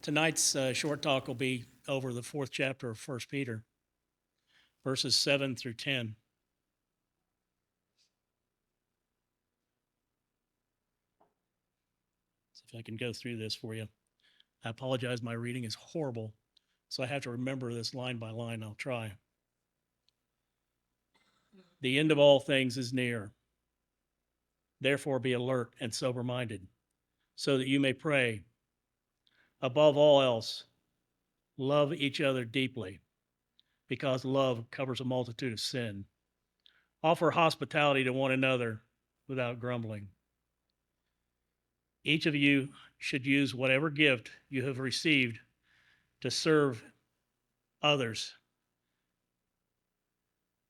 Tonight's short talk will be over the fourth chapter of 1 Peter, verses 7 through 10. See if I can go through this for you. I apologize, my reading is horrible, so I have to remember this line by line. I'll try. The end of all things is near. Therefore, be alert and sober minded, so that you may pray. Above all else, love each other deeply, because love covers a multitude of sin. Offer hospitality to one another without grumbling. Each of you should use whatever gift you have received to serve others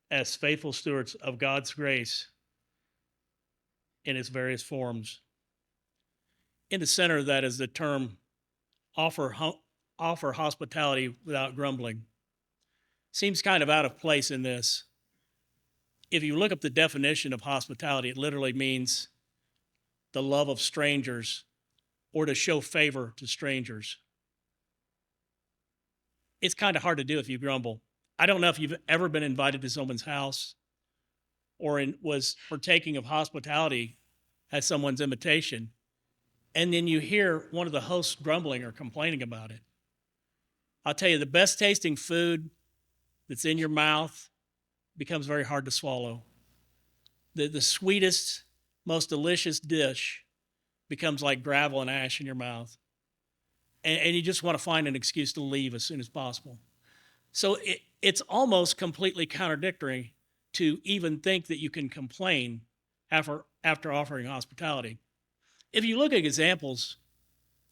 as faithful stewards of God's grace in its various forms. In the center of that is the term offer hospitality without grumbling. Seems kind of out of place in this. If you look up the definition of hospitality, it literally means the love of strangers or to show favor to strangers. It's kind of hard to do if you grumble. I don't know if you've ever been invited to someone's house or was partaking of hospitality at someone's invitation, and then you hear one of the hosts grumbling or complaining about it. I'll tell you, the best tasting food that's in your mouth becomes very hard to swallow. The sweetest, most delicious dish becomes like gravel and ash in your mouth. And you just want to find an excuse to leave as soon as possible. So it's almost completely contradictory to even think that you can complain after offering hospitality. If you look at examples,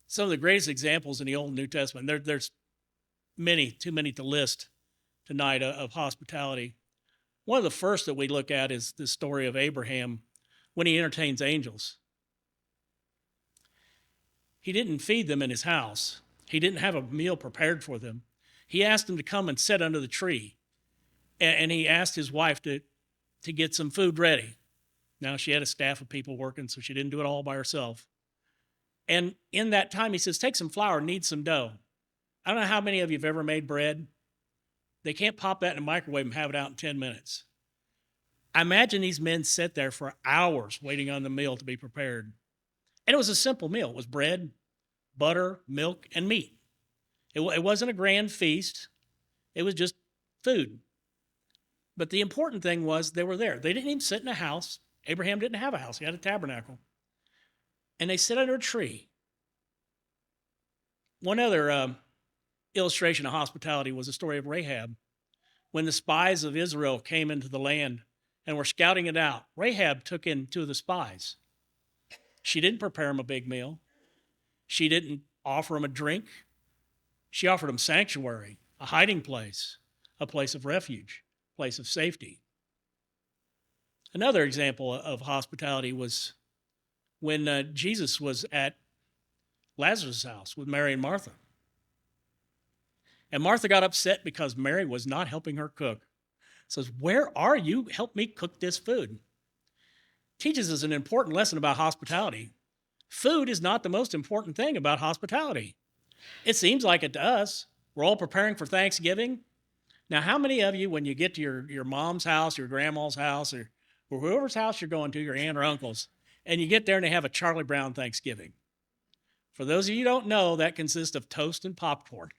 some of the greatest examples in the Old and New Testament, there's many, too many to list tonight of hospitality. One of the first that we look at is the story of Abraham when he entertains angels. He didn't feed them in his house. He didn't have a meal prepared for them. He asked them to come and sit under the tree. And he asked his wife to get some food ready. Now, she had a staff of people working, so she didn't do it all by herself. And in that time, he says, take some flour, knead some dough. I don't know how many of you have ever made bread. They can't pop that in a microwave and have it out in 10 minutes. I imagine these men sat there for hours waiting on the meal to be prepared. And it was a simple meal. It was bread, butter, milk, and meat. It wasn't a grand feast. It was just food. But the important thing was they were there. They didn't even sit in a house. Abraham didn't have a house. He had a tabernacle. And they sit under a tree. One other illustration of hospitality was the story of Rahab. When the spies of Israel came into the land and were scouting it out, Rahab took in two of the spies. She didn't prepare them a big meal. She didn't offer them a drink. She offered them sanctuary, a hiding place, a place of refuge, a place of safety. Another example of hospitality was when Jesus was at Lazarus' house with Mary and Martha. And Martha got upset because Mary was not helping her cook. Says, where are you? Help me cook this food. Teaches us an important lesson about hospitality. Food is not the most important thing about hospitality. It seems like it to us. We're all preparing for Thanksgiving. Now, how many of you, when you get to your mom's house, your grandma's house, or whoever's house you're going to, your aunt or uncle's, and you get there and they have a Charlie Brown Thanksgiving? For those of you who don't know, that consists of toast and popcorn.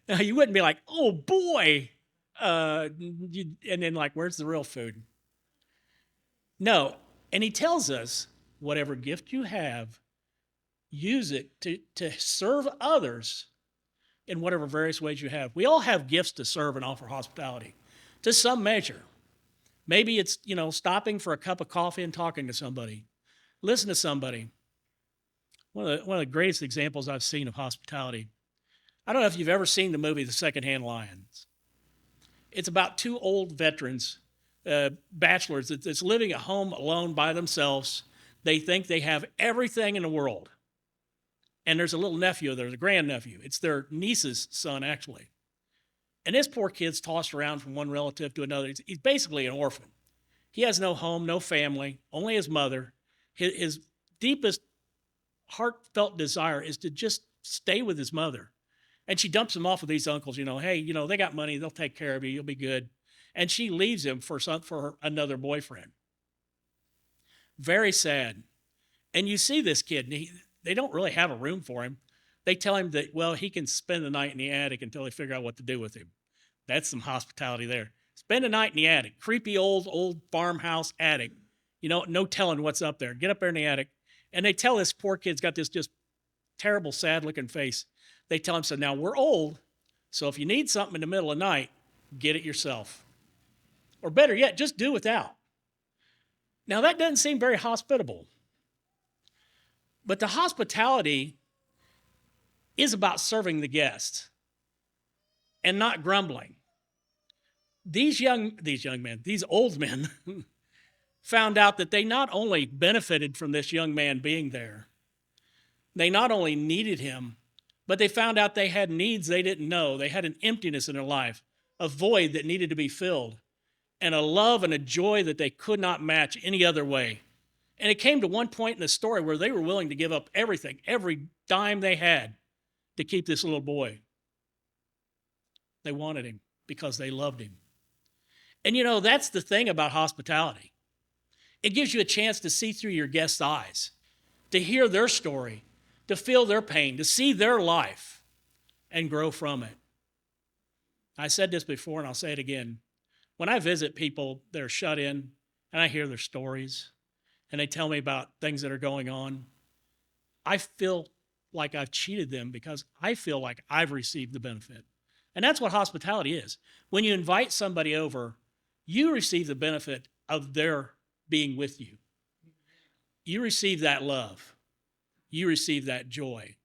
Now, you wouldn't be like, oh boy, and then like, where's the real food? No, and he tells us, whatever gift you have, use it to serve others in whatever various ways you have. We all have gifts to serve and offer hospitality to some measure. Maybe it's, stopping for a cup of coffee and talking to somebody. Listen to somebody. One of the greatest examples I've seen of hospitality. I don't know if you've ever seen the movie The Secondhand Lions. It's about two old veterans, bachelors that's living at home alone by themselves. They think they have everything in the world. And there's a little nephew, there's a grandnephew. It's their niece's son, actually. And this poor kid's tossed around from one relative to another. He's basically an orphan. He has no home, no family, only his mother. His deepest heartfelt desire is to just stay with his mother. And she dumps him off with these uncles, hey, they got money, they'll take care of you, you'll be good. And she leaves him for another boyfriend. Very sad. And you see this kid, and they don't really have a room for him. They tell him that, well, he can spend the night in the attic until they figure out what to do with him. That's some hospitality there. Spend the night in the attic, creepy old farmhouse attic. No telling what's up there. Get up there in the attic. And they tell this poor kid's got this just terrible, sad looking face. They tell him, so now we're old, so if you need something in the middle of the night, get it yourself. Or better yet, just do without. Now that doesn't seem very hospitable. But the hospitality is about serving the guest and not grumbling. These old men found out that they not only benefited from this young man being there, they not only needed him, but they found out they had needs they didn't know. They had an emptiness in their life, a void that needed to be filled, and a love and a joy that they could not match any other way. And it came to one point in the story where they were willing to give up everything, every dime they had, to keep this little boy. They wanted him because they loved him. And that's the thing about hospitality. It gives you a chance to see through your guest's eyes, to hear their story, to feel their pain, to see their life and grow from it. I said this before and I'll say it again. When I visit people that are shut in and I hear their stories and they tell me about things that are going on, I feel like I've cheated them because I feel like I've received the benefit. And that's what hospitality is. When you invite somebody over, you receive the benefit of their being with you. You receive that love. You receive that joy.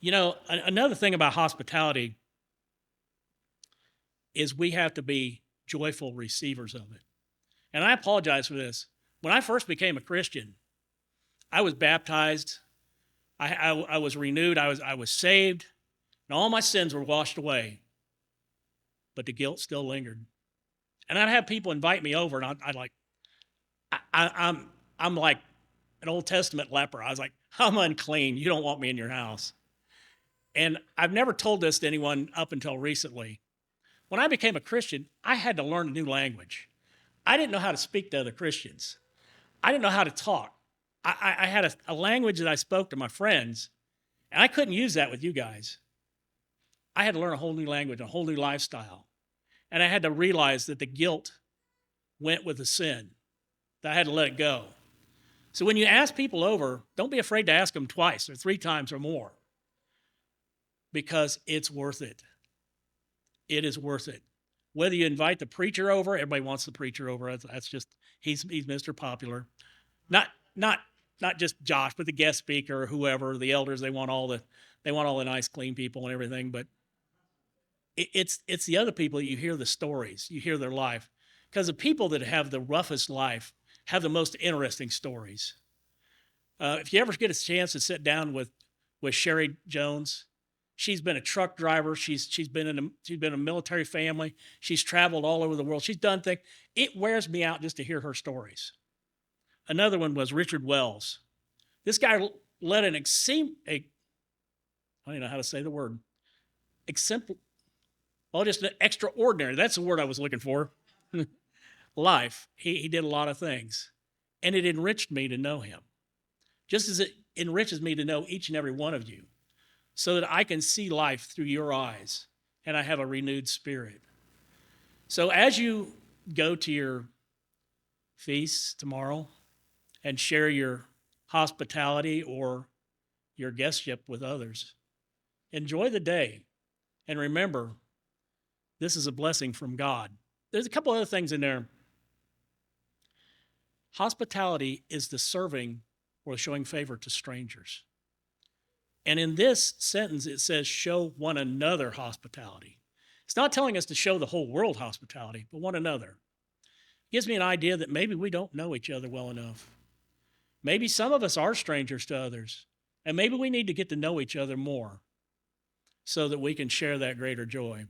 Another thing about hospitality is we have to be joyful receivers of it. And I apologize for this. When I first became a Christian, I was baptized. I was renewed. I was saved. And all my sins were washed away. But the guilt still lingered. And I'd have people invite me over, and I'm like an Old Testament leper. I was like, I'm unclean. You don't want me in your house. And I've never told this to anyone up until recently. When I became a Christian, I had to learn a new language. I didn't know how to speak to other Christians. I didn't know how to talk. I had a language that I spoke to my friends, and I couldn't use that with you guys. I had to learn a whole new language, a whole new lifestyle. And I had to realize that the guilt went with the sin, that I had to let it go. So when you ask people over, don't be afraid to ask them twice or 3 times or more, because it's worth it. It is worth it. Whether you invite the preacher over, everybody wants the preacher over. That's just, he's Mr. Popular. Not just Josh, but the guest speaker or whoever, the elders, they want all the nice, clean people and everything. But it's the other people that you hear the stories, you hear their life. Because the people that have the roughest life have the most interesting stories. If you ever get a chance to sit down with Sherry Jones, she's been a truck driver. She's been in a military family. She's traveled all over the world. She's done things. It wears me out just to hear her stories. Another one was Richard Wells. This guy led I don't know how to say the word, just an extraordinary, that's the word I was looking for, life. He did a lot of things, and it enriched me to know him, just as it enriches me to know each and every one of you, so that I can see life through your eyes, and I have a renewed spirit. So as you go to your feast tomorrow and share your hospitality or your guestship with others, enjoy the day, and remember, this is a blessing from God. There's a couple other things in there. Hospitality is the serving or showing favor to strangers. And in this sentence, it says, show one another hospitality. It's not telling us to show the whole world hospitality, but one another. It gives me an idea that maybe we don't know each other well enough. Maybe some of us are strangers to others, and maybe we need to get to know each other more so that we can share that greater joy.